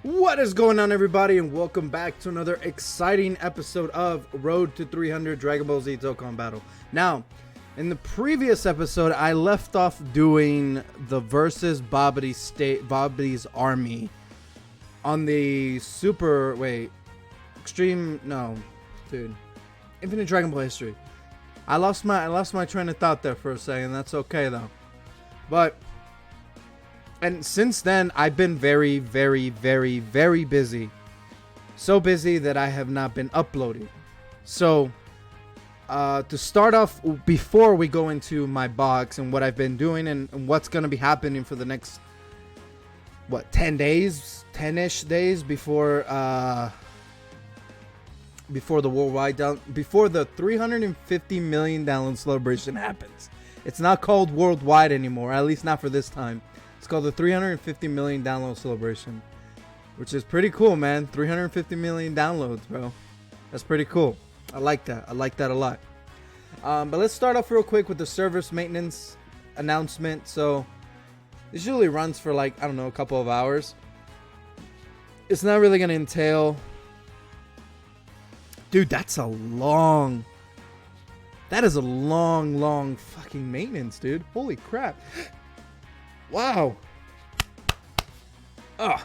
What is going on, everybody, and welcome back to another exciting episode of Road to 300 Dragon Ball Z Dokkan Battle. Now, in the previous episode, I left off doing the versus Babadi's army on the Infinite Dragon Ball history. I lost my train of thought there for a second. That's okay though. And since then, I've been very, very, very, very busy. So busy that I have not been uploading. So, to start off, before we go into my box and what I've been doing and what's going to be happening for the next, 10 days? 10-ish days before the worldwide before the 350 million download celebration happens. It's not called worldwide anymore, at least not for this time. It's called the 350 million download celebration, which is pretty cool, man. 350 million downloads, bro. That's pretty cool. I like that. I like that a lot. But let's start off real quick with the service maintenance announcement. So this usually runs for a couple of hours. It's not really going to entail... Dude, that is a long fucking maintenance, dude. Holy crap. Wow. It's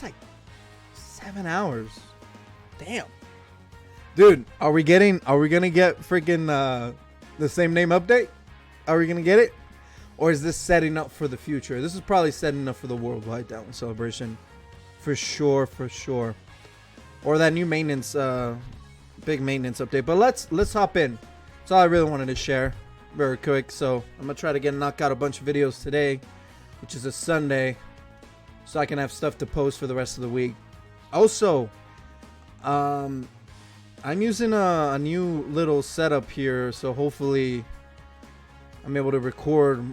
like 7 hours. Damn. Dude, are we gonna get freaking the same name update? Are we gonna get it? Or is this setting up for the future? This is probably setting up for the worldwide download celebration. For sure. Or that new maintenance big maintenance update. But let's hop in. That's all I really wanted to share very quick. So I'm gonna try to knock out a bunch of videos today, which is a Sunday, so I can have stuff to post for the rest of the week. Also, I'm using a new little setup here, so hopefully I'm able to record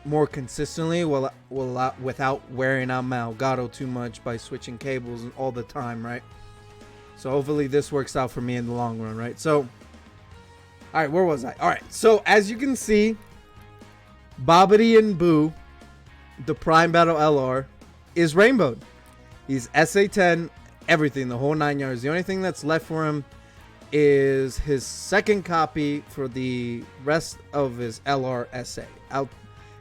more consistently without wearing out my Elgato too much by switching cables all the time, right? So hopefully this works out for me in the long run, right? So, alright, where was I? Alright, so as you can see, Babadi and Buu, the Prime Battle LR, is rainbowed. He's SA10, everything, the whole 9 yards. The only thing that's left for him is his second copy for the rest of his LR SA.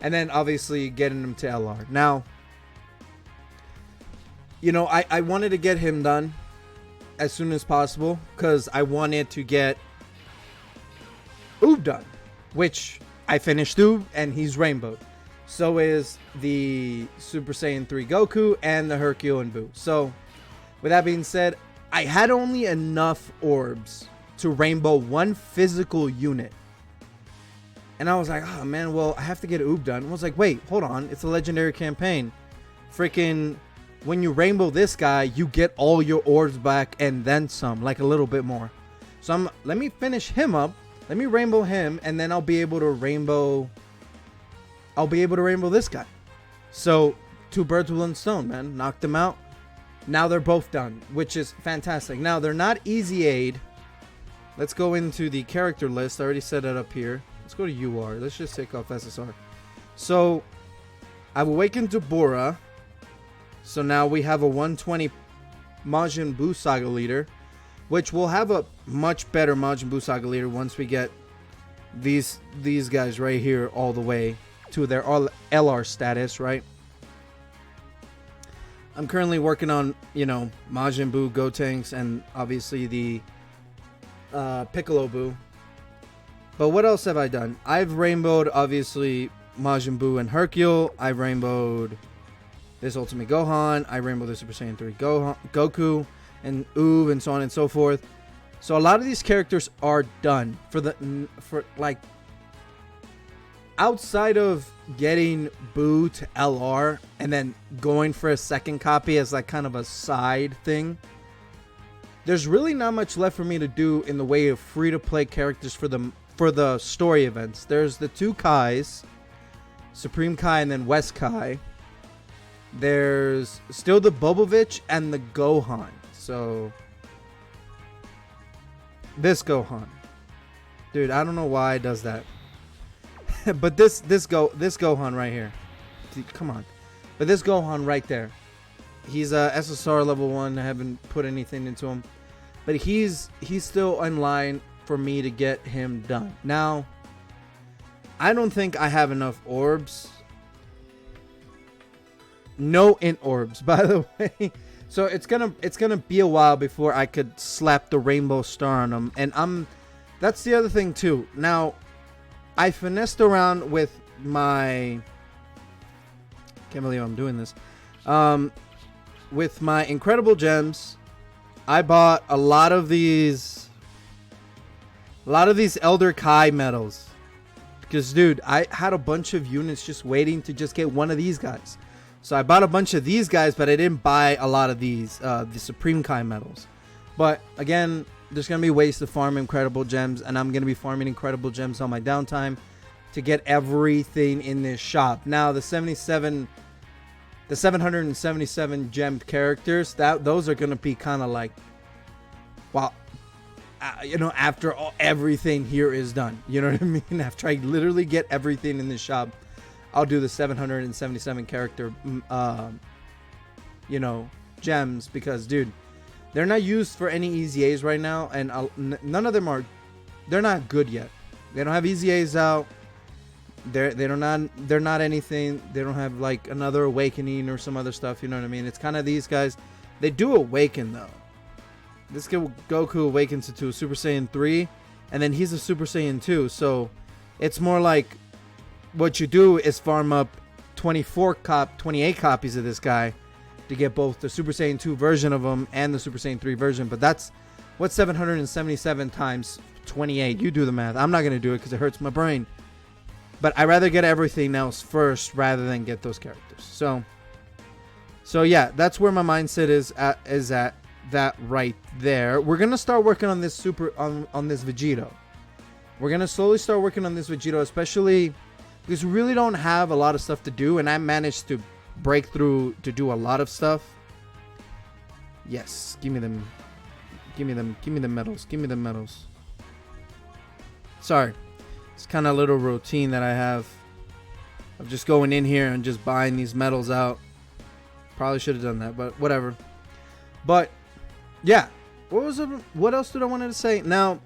And then obviously getting him to LR. Now, I wanted to get him done as soon as possible because I wanted to get Oob done, which I finished Oob and he's rainbowed. So is the Super Saiyan 3 Goku and the Hercule and Buu. So with that being said, I had only enough orbs to rainbow one physical unit. And I was like, oh man, well, I have to get Oob done. I was like, wait, hold on. It's a legendary campaign. Freaking, when you rainbow this guy, you get all your orbs back and then some, like a little bit more. So let me finish him up. Let me rainbow him, and then I'll be able to rainbow this guy. So, two birds with one stone, man. Knocked them out. Now they're both done, which is fantastic. Now, they're not easy aid. Let's go into the character list. I already set it up here. Let's go to UR. Let's just take off SSR. So, I've awakened Deborah. So now we have a 120 Majin Buu Saga leader, which will have a much better Majin Buu Saga leader once we get these guys right here all the way to their LR status, right? I'm currently working on, Majin Buu, Gotenks, and obviously the Piccolo Buu. But what else have I done? I've rainbowed, obviously, Majin Buu and Hercule. I've rainbowed this Ultimate Gohan. I rainbowed the Super Saiyan 3 Goku and Oob and so on and so forth. So a lot of these characters are done for outside of getting Buu to LR and then going for a second copy as like kind of a side thing. There's really not much left for me to do in the way of free-to-play characters for the story events. There's the two Kais, Supreme Kai and then West Kai. There's still the Bobovich and the Gohan. So this Gohan, dude, I don't know why it does that. But this Gohan right here, come on. But this Gohan right there, he's a SSR level 1. I haven't put anything into him, but he's still in line for me to get him done. Now, I don't think I have enough orbs. No int orbs, by the way. So it's gonna be a while before I could slap the rainbow star on him. And that's the other thing too. Now, I finessed around with my, can't believe I'm doing this. With my incredible gems, I bought a lot of these Elder Kai medals. Because, dude, I had a bunch of units just waiting to just get one of these guys. So I bought a bunch of these guys, but I didn't buy a lot of these, the Supreme Kai medals. But, again, there's going to be ways to farm incredible gems, and I'm going to be farming incredible gems on my downtime to get everything in this shop. Now, the 777 gemmed characters, those are going to be kind of like, wow, you know, after everything here is done. You know what I mean? After I literally get everything in this shop, I'll do the 777 character, you know, gems, because, dude, they're not used for any EZAs right now, and none of them they're not good yet. They don't have EZAs out. They're not anything. They don't have like another awakening or some other stuff. You know what I mean? It's kind of these guys. They do awaken though. This Goku awakens to Super Saiyan 3, and then he's a Super Saiyan 2. So it's more like what you do is farm up 28 copies of this guy to get both the Super Saiyan 2 version of him and the Super Saiyan 3 version. But that's what 777 times 28. You do the math. I'm not going to do it because it hurts my brain. But I'd rather get everything else first rather than get those characters. So yeah, that's where my mindset is at that right there. We're going to start working on this on this Vegito. We're going to slowly start working on this Vegito, especially because we really don't have a lot of stuff to do, and I managed to break through to do a lot of stuff. Yes, give me them medals. Sorry. It's kind of a little routine that I have of just going in here and just buying these medals out. Probably should have done that, but whatever. But yeah, what else did I wanted to say? Now,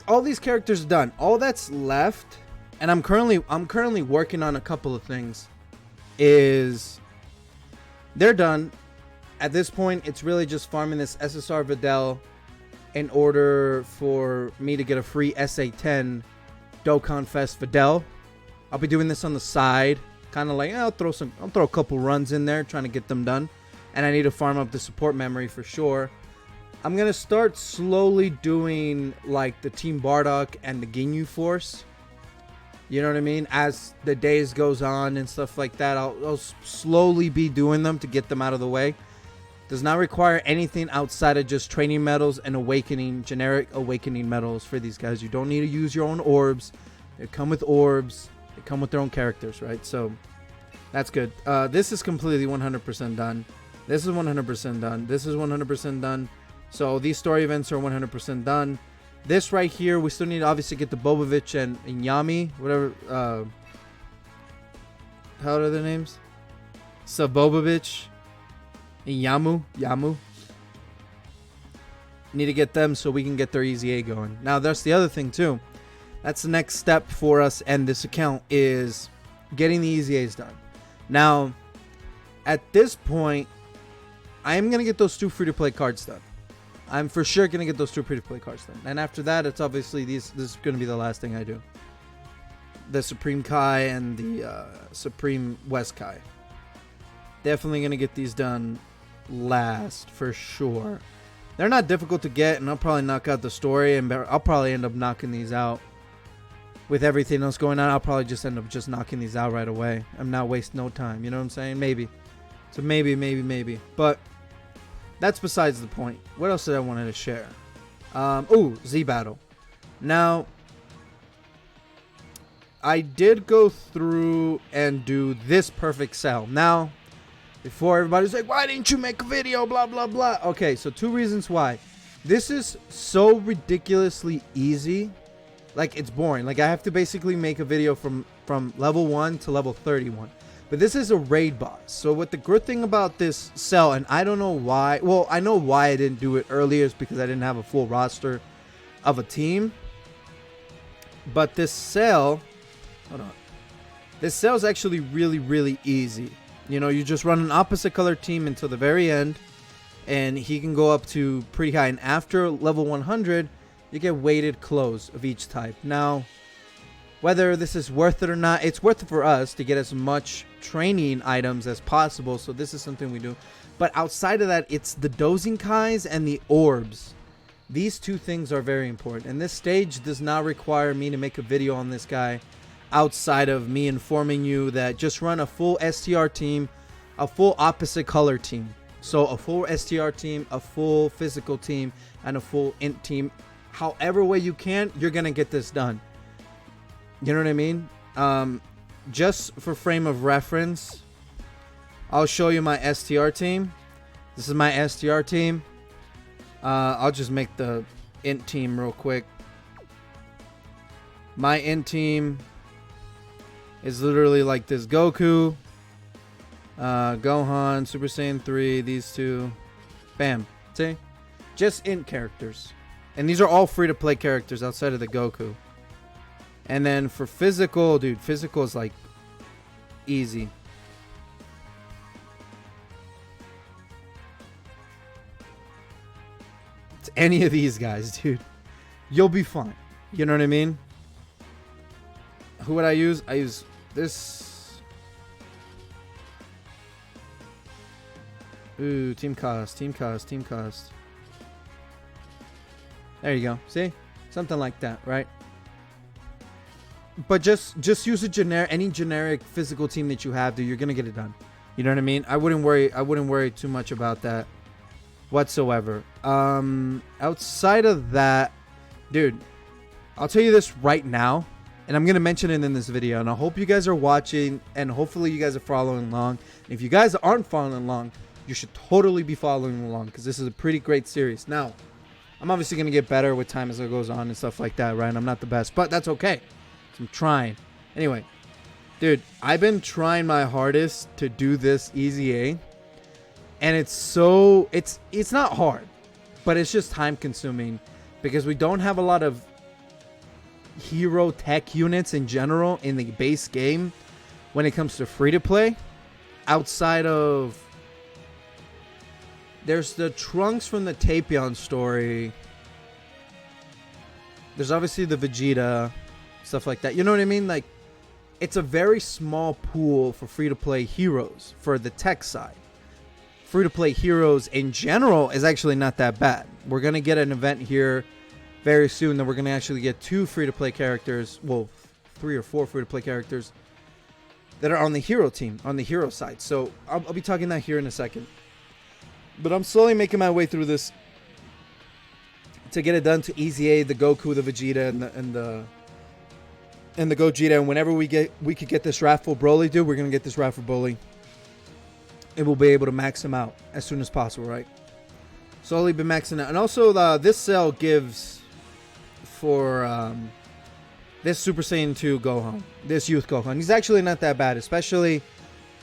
all these characters done. All that's left, and I'm currently working on a couple of things. Is they're done. At this point, it's really just farming this SSR Videl in order for me to get a free SA10 Dokkan Fest Videl. I'll be doing this on the side, kind of like I'll throw a couple runs in there, trying to get them done. And I need to farm up the support memory for sure. I'm gonna start slowly doing like the Team Bardock and the Ginyu Force. You know what I mean? As the days goes on and stuff like that, I'll slowly be doing them to get them out of the way. Does not require anything outside of just training medals and generic awakening medals for these guys. You don't need to use your own orbs. They come with orbs. They come with their own characters, right? So that's good. This is completely 100% done. This is 100% done. This is 100% done. So these story events are 100% done. This right here, we still need to obviously get the Bobovich and Yami, whatever. How are their names? Sabobovich. Yamu. Need to get them so we can get their EZA going. Now, that's the other thing too. That's the next step for us and this account is getting the EZAs done. Now, at this point, I am going to get those 2 free-to-play cards done. I'm for sure going to get those 2 free-to-play cards done. And after that, it's obviously this is going to be the last thing I do. The Supreme Kai and the Supreme West Kai. Definitely going to get these done last for sure. They're not difficult to get, and I'll probably knock out the story, and I'll probably end up knocking these out. With everything else going on, I'll probably just end up just knocking these out right away. I'm not wasting no time, you know what I'm saying? Maybe. So maybe. But that's besides the point. What else did I wanted to share? Z Battle. Now, I did go through and do this perfect cell. Now, before everybody's like, why didn't you make a video? Blah, blah, blah. Okay, so 2 reasons why. This is so ridiculously easy. Like, it's boring. Like, I have to basically make a video from from level 1 to level 31. But this is a raid boss. So what the good thing about this cell, and I don't know why, well, I know why I didn't do it earlier, is because I didn't have a full roster of a team. But this cell, hold on. This cell is actually really, really easy. You know, you just run an opposite color team until the very end, and he can go up to pretty high. And after level 100, you get weighted clothes of each type. Now, whether this is worth it or not, it's worth it for us to get as much training items as possible. So this is something we do. But outside of that, it's the dozing kais and the orbs. These two things are very important. And this stage does not require me to make a video on this guy outside of me informing you that just run a full STR team, a full opposite color team. So a full STR team, a full physical team, and a full int team. However way you can, you're going to get this done. You know what I mean? Just for frame of reference, I'll show you my STR team. This is my STR team. I'll just make the int team real quick. My int team is literally like this: Goku, Gohan, Super Saiyan 3, these two. Bam. See? Just int characters. And these are all free-to-play characters outside of the Goku. And then for physical, dude, physical is like easy. It's any of these guys, dude. You'll be fine. You know what I mean? Who would I use? I use this. Ooh, team cost, team cost, team cost. There you go. See? Something like that, right? But just use a any generic physical team that you have, dude. You're gonna get it done. You know what I mean? I wouldn't worry too much about that whatsoever. Outside of that, dude, I'll tell you this right now, and I'm gonna mention it in this video, and I hope you guys are watching, and hopefully you guys are following along. If you guys aren't following along, you should totally be following along, because this is a pretty great series. Now, I'm obviously gonna get better with time as it goes on and stuff like that, right? I'm not the best, but that's okay. I'm trying. Anyway, dude, I've been trying my hardest to do this easy A, and it's not hard, but it's just time consuming because we don't have a lot of hero tech units in general in the base game when it comes to free to play. Outside of, there's the Trunks from the Tapion story. There's obviously the Vegeta, stuff like that. You know what I mean? Like, it's a very small pool for free-to-play heroes for the tech side. Free-to-play heroes in general is actually not that bad. We're going to get an event here very soon that we're going to actually get 2 free-to-play characters. Well, 3 or 4 free-to-play characters that are on the hero team, on the hero side. So I'll be talking that here in a second. But I'm slowly making my way through this to get it done to Easy A, the Goku, the Vegeta, and the Gogeta. And whenever we could get this Wrathful Broly, dude, we're gonna get this Wrathful Broly, and we'll be able to max him out as soon as possible, right? Slowly been maxing out. And also this cell gives for this Super Saiyan 2 Gohan, this youth Gohan. He's actually not that bad, especially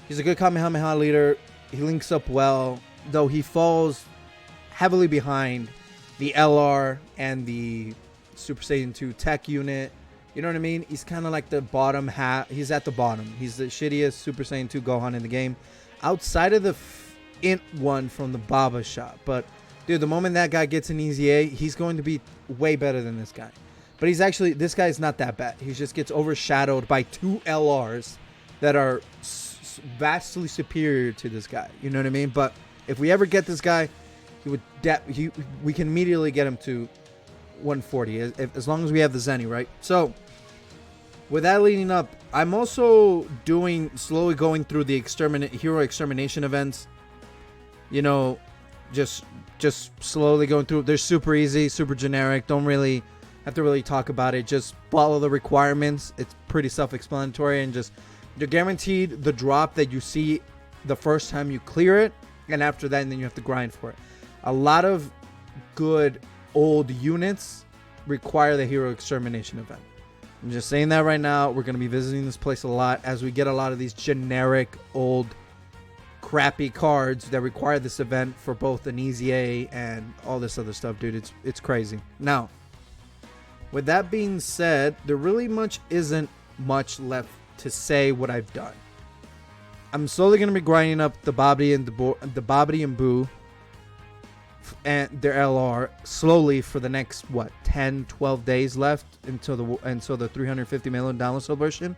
he's a good Kamehameha leader. He links up well, though he falls heavily behind the LR and the Super Saiyan 2 tech unit. You know what I mean? He's kind of like the bottom half. He's at the bottom. He's the shittiest Super Saiyan 2 Gohan in the game, outside of the int one from the Baba shop. But dude, the moment that guy gets an Easy A, he's going to be way better than this guy. But he's actually, this guy's not that bad. He just gets overshadowed by 2 LRs that are vastly superior to this guy. You know what I mean? But if we ever get this guy, we can immediately get him to 140 as long as we have the Zenny, right? So with that leading up, I'm also slowly going through the hero extermination events. You know, just slowly going through. They're super easy, super generic. Don't really have to really talk about it. Just follow the requirements. It's pretty self-explanatory, and just you're guaranteed the drop that you see the first time you clear it, and after that, and then you have to grind for it. A lot of good old units require the hero extermination event. I'm just saying that right now. We're going to be visiting this place a lot as we get a lot of these generic, old, crappy cards that require this event for both an Easy A and all this other stuff, dude. It's crazy. Now, with that being said, there really isn't much left to say what I've done. I'm slowly going to be grinding up the Bobbity and Boo and their LR slowly for the next 10 12 days left until the $350 million download celebration.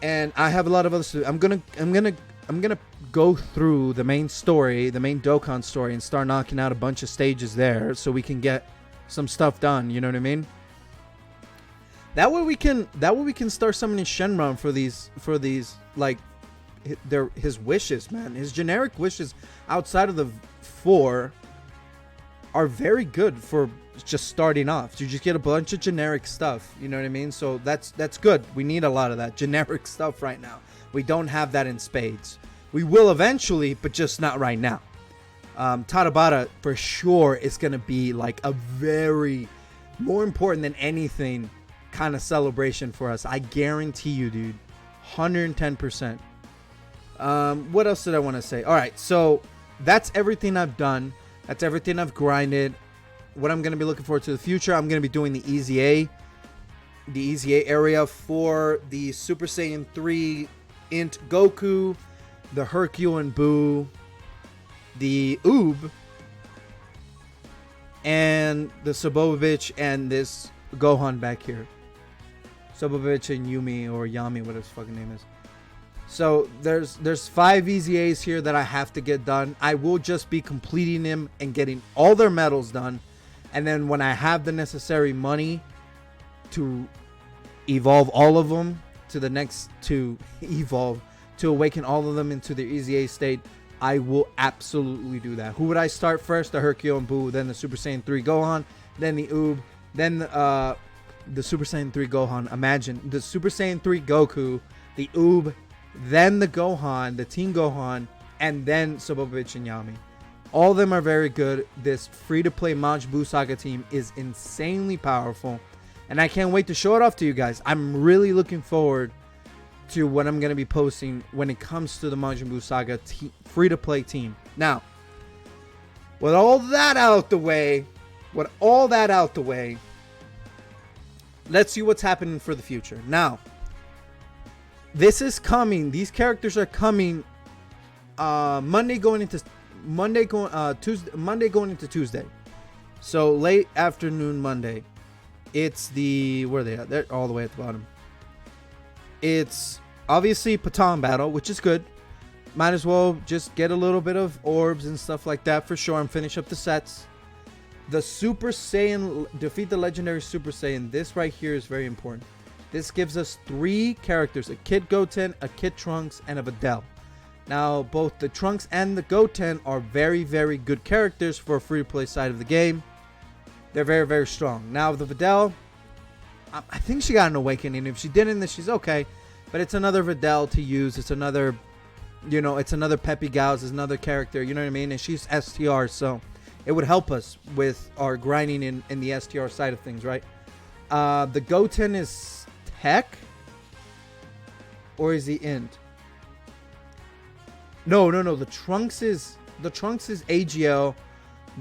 And I have a lot of other stuff. I'm gonna go through the main story, the main Dokkan story, and start knocking out a bunch of stages there so we can get some stuff done, you know what I mean? That way we can start summoning Shenron for these like his wishes, man. His generic wishes outside of the 4 are very good for just starting off. You just get a bunch of generic stuff, you know what I mean? So that's good. We need a lot of that generic stuff right now. We don't have that in spades. We will eventually, but just not right now. Tabata for sure is going to be like a very more important than anything kind of celebration for us. I guarantee you, dude. 110%. What else did I want to say? All right, so that's everything I've done. That's everything I've grinded. What I'm going to be looking forward to the future, I'm going to be doing the Easy A area for the Super Saiyan 3 Int Goku, the Hercule and Boo, the Oob, and the Sobobovich and this Gohan back here. Sobobovich and Yumi or Yami, whatever his fucking name is. So there's 5 Easy A's here that I have to get done. I will just be completing them and getting all their medals done. And then when I have the necessary money to evolve all of them to awaken all of them into their Easy A state, I will absolutely do that. Who would I start first? The Hercule and Boo, then the Super Saiyan 3 Gohan, then the Oob, then the Super Saiyan 3 Gohan. Imagine the Super Saiyan 3 Goku, the Oob, then the Gohan, the Team Gohan, and then Sobobovich and Yami. All of them are very good. This free-to-play Majin Buu Saga team is insanely powerful, and I can't wait to show it off to you guys. I'm really looking forward to what I'm going to be posting when it comes to the Majin Buu Saga free-to-play team. Now, with all that out the way, let's see what's happening for the future. Now, this is coming. These characters are coming Monday going into Tuesday. So late afternoon Monday. It's the, where are they at? They're all the way at the bottom. It's obviously Patan battle, which is good. Might as well just get a little bit of orbs and stuff like that for sure and finish up the sets. The Super Saiyan, defeat the legendary Super Saiyan. This right here is very important. This gives us 3 characters, a Kid Goten, a Kid Trunks, and a Videl. Now, both the Trunks and the Goten are very, very good characters for a free-to-play side of the game. They're very, very strong. Now, the Videl, I think she got an awakening. If she didn't, then she's okay. But it's another Videl to use. It's another, it's another Peppy Gauss. It's another character, you know what I mean? And she's STR, so it would help us with our grinding in the STR side of things, right? The Goten is Tech, or is he Int? No. The Trunks is AGL.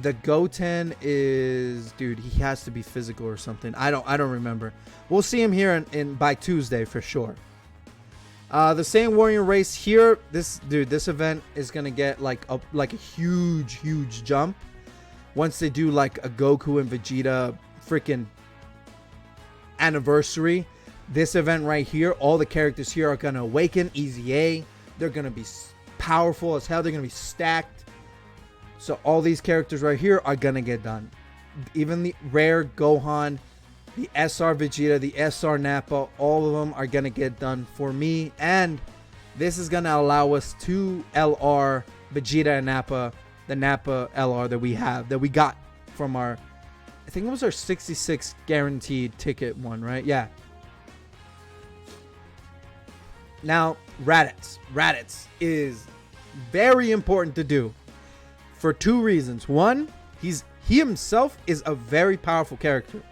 The Goten is, dude, he has to be physical or something. I don't remember. We'll see him here by Tuesday for sure. The Saiyan Warrior race here. This event is gonna get like a huge jump once they do like a Goku and Vegeta freaking anniversary. This event right here, all the characters here are gonna awaken Easy A. They're gonna be powerful as hell. They're gonna be stacked. So all these characters right here are gonna get done. Even the rare Gohan, the SR Vegeta, the SR Nappa, all of them are gonna get done for me. And this is gonna allow us to LR Vegeta and Nappa, the Nappa LR that we got from our, I think it was our 66 guaranteed ticket one, right? Yeah. Now, Raditz. Raditz is very important to do for 2 reasons. One, he himself is a very powerful character.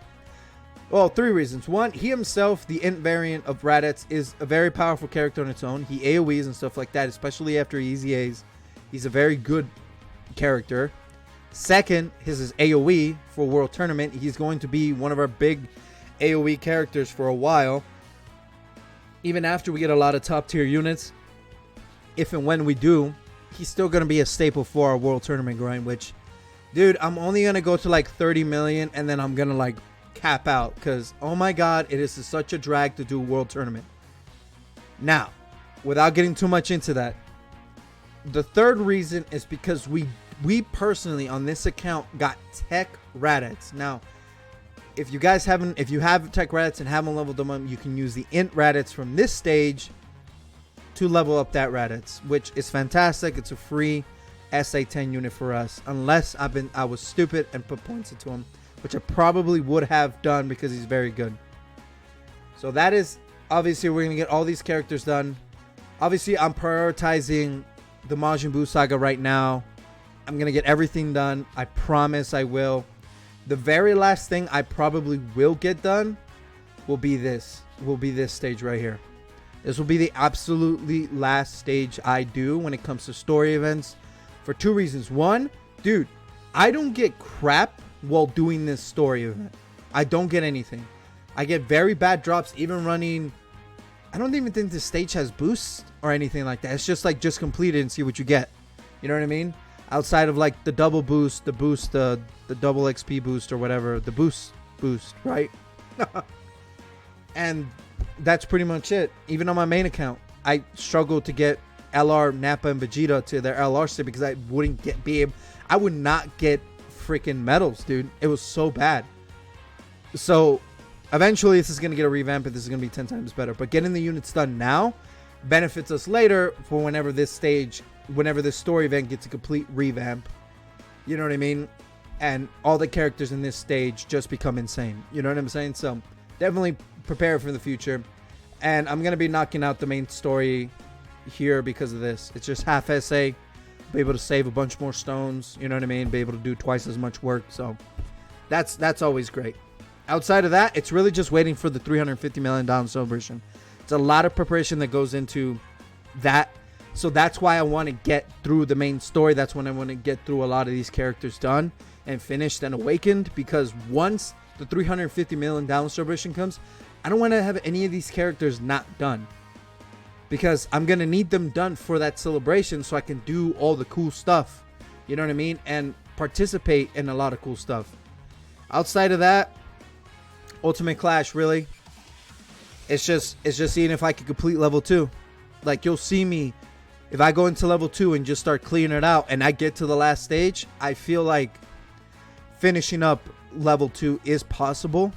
Well, 3 reasons. 1, he himself, the int variant of Raditz, is a very powerful character on its own. He AoEs and stuff like that, especially after Easy A's. He's a very good character. Second, his AoE for World Tournament. He's going to be one of our big AoE characters for a while. Even after we get a lot of top tier units, if and when we do, he's still going to be a staple for our World Tournament grind, which, dude, I'm only going to go to like 30 million and then I'm going to like cap out because, oh my god, it is such a drag to do World Tournament. Now, without getting too much into that, the third reason is because we personally on this account got Tech Raditz. Now, if you have Tech Raditz and haven't leveled them up, you can use the int Raditz from this stage to level up that Raditz, which is fantastic. It's a free SA10 unit for us, unless I was stupid and put points into him, which I probably would have done because he's very good. So that is, obviously, we're going to get all these characters done. Obviously, I'm prioritizing the Majin Buu saga right now. I'm going to get everything done. I promise I will. The very last thing I probably will get done will be this stage right here. This will be the absolutely last stage I do when it comes to story events for 2 reasons. 1, dude, I don't get crap while doing this story event. I don't get anything. I get very bad drops even running. I don't even think this stage has boosts or anything like that. It's just like just complete it and see what you get. You know what I mean? Outside of like the double boost, the double XP boost or whatever, the boost, right? And that's pretty much it. Even on my main account, I struggled to get LR, Nappa, and Vegeta to their LR state because I I would not get freaking medals, dude. It was so bad. So eventually this is going to get a revamp and this is going to be 10 times better. But getting the units done now benefits us later for whenever this story event gets a complete revamp. You know what I mean? And all the characters in this stage just become insane. You know what I'm saying? So definitely prepare for the future. And I'm going to be knocking out the main story here because of this. It's just half SA. Be able to save a bunch more stones. You know what I mean? Be able to do twice as much work. So that's always great. Outside of that, it's really just waiting for the $350 million celebration. It's a lot of preparation that goes into that. So that's why I want to get through the main story. That's when I want to get through a lot of these characters done and finished and awakened. Because once the $350 million celebration comes, I don't want to have any of these characters not done. Because I'm going to need them done for that celebration so I can do all the cool stuff. You know what I mean? And participate in a lot of cool stuff. Outside of that, Ultimate Clash, really. It's just seeing if I can complete level 2. Like, you'll see me, if I go into level 2 and just start clearing it out and I get to the last stage, I feel like finishing up level 2 is possible.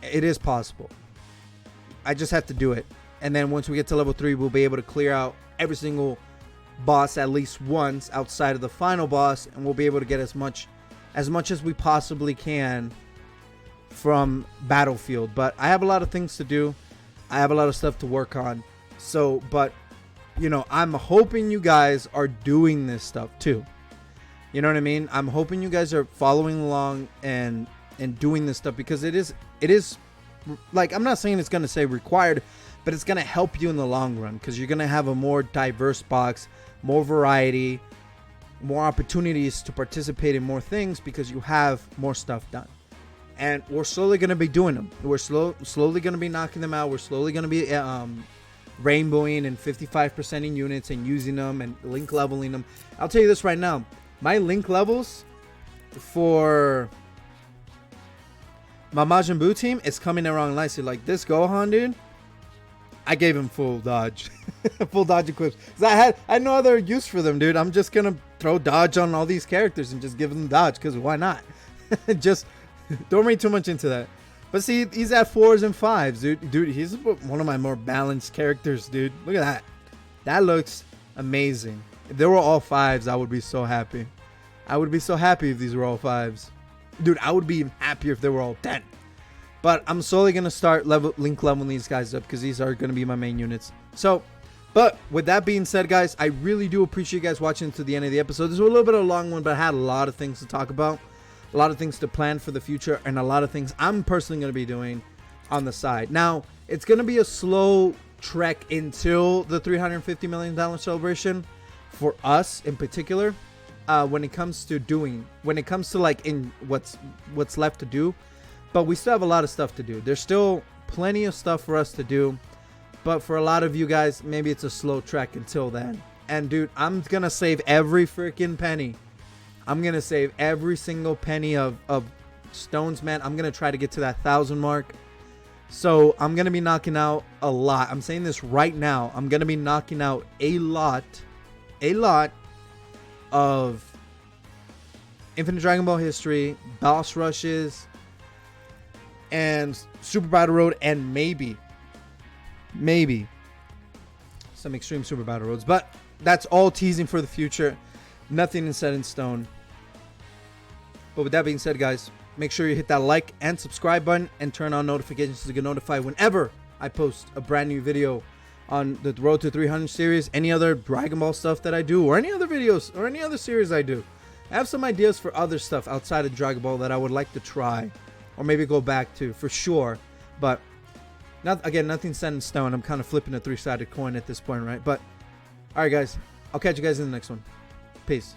It is possible. I just have to do it. And then once we get to level 3, we'll be able to clear out every single boss at least once outside of the final boss. And we'll be able to get as much as we possibly can from Battlefield. But I have a lot of things to do. I have a lot of stuff to work on. So, but, you know, I'm hoping you guys are doing this stuff too. You know what I mean? I'm hoping you guys are following along and doing this stuff because it is like, I'm not saying it's going to say required, but it's going to help you in the long run because you're going to have a more diverse box, more variety, more opportunities to participate in more things because you have more stuff done. And we're slowly going to be doing them. We're slowly going to be knocking them out. We're slowly going to be rainbowing and 55% in units and using them and link leveling them. I'll tell you this right now. My link levels for my Majin Buu team is coming around nicely. Like this Gohan, dude, I gave him full dodge. Full dodge equips. Because I had no other use for them, dude. I'm just going to throw dodge on all these characters and just give them dodge because why not? Just don't read too much into that. But see, he's at 4s and 5s, dude. Dude, he's one of my more balanced characters, dude. Look at that. That looks amazing. If they were all 5s, I would be so happy. I would be so happy if these were all 5s. Dude, I would be even happier if they were all 10. But I'm slowly going to start link leveling these guys up because these are going to be my main units. So, but with that being said, guys, I really do appreciate you guys watching to the end of the episode. This was a little bit of a long one, but I had a lot of things to talk about. a lot of things to plan for the future, and a lot of things I'm personally going to be doing on the side. Now, it's going to be a slow trek until the $350 million celebration for us in particular. When it comes to like in what's left to do, but we still have a lot of stuff to do. There's still plenty of stuff for us to do, but for a lot of you guys, maybe it's a slow trek until then. And dude, I'm gonna save every freaking penny. I'm gonna save every single penny of stones, man. I'm gonna try to get to that 1,000 mark. So I'm gonna be knocking out a lot. I'm saying this right now. I'm gonna be knocking out a lot of Infinite Dragon Ball history, boss rushes, and Super Battle Road, and maybe some extreme Super Battle Roads. But that's all teasing for the future. Nothing is set in stone. But with that being said, guys, make sure you hit that like and subscribe button and turn on notifications to get notified whenever I post a brand new video on the Road to 300 series, any other Dragon Ball stuff that I do, or any other videos, or any other series I do. I have some ideas for other stuff outside of Dragon Ball that I would like to try, or maybe go back to, for sure. But, nothing set in stone. I'm kind of flipping a three-sided coin at this point, right? But, alright guys, I'll catch you guys in the next one. Peace.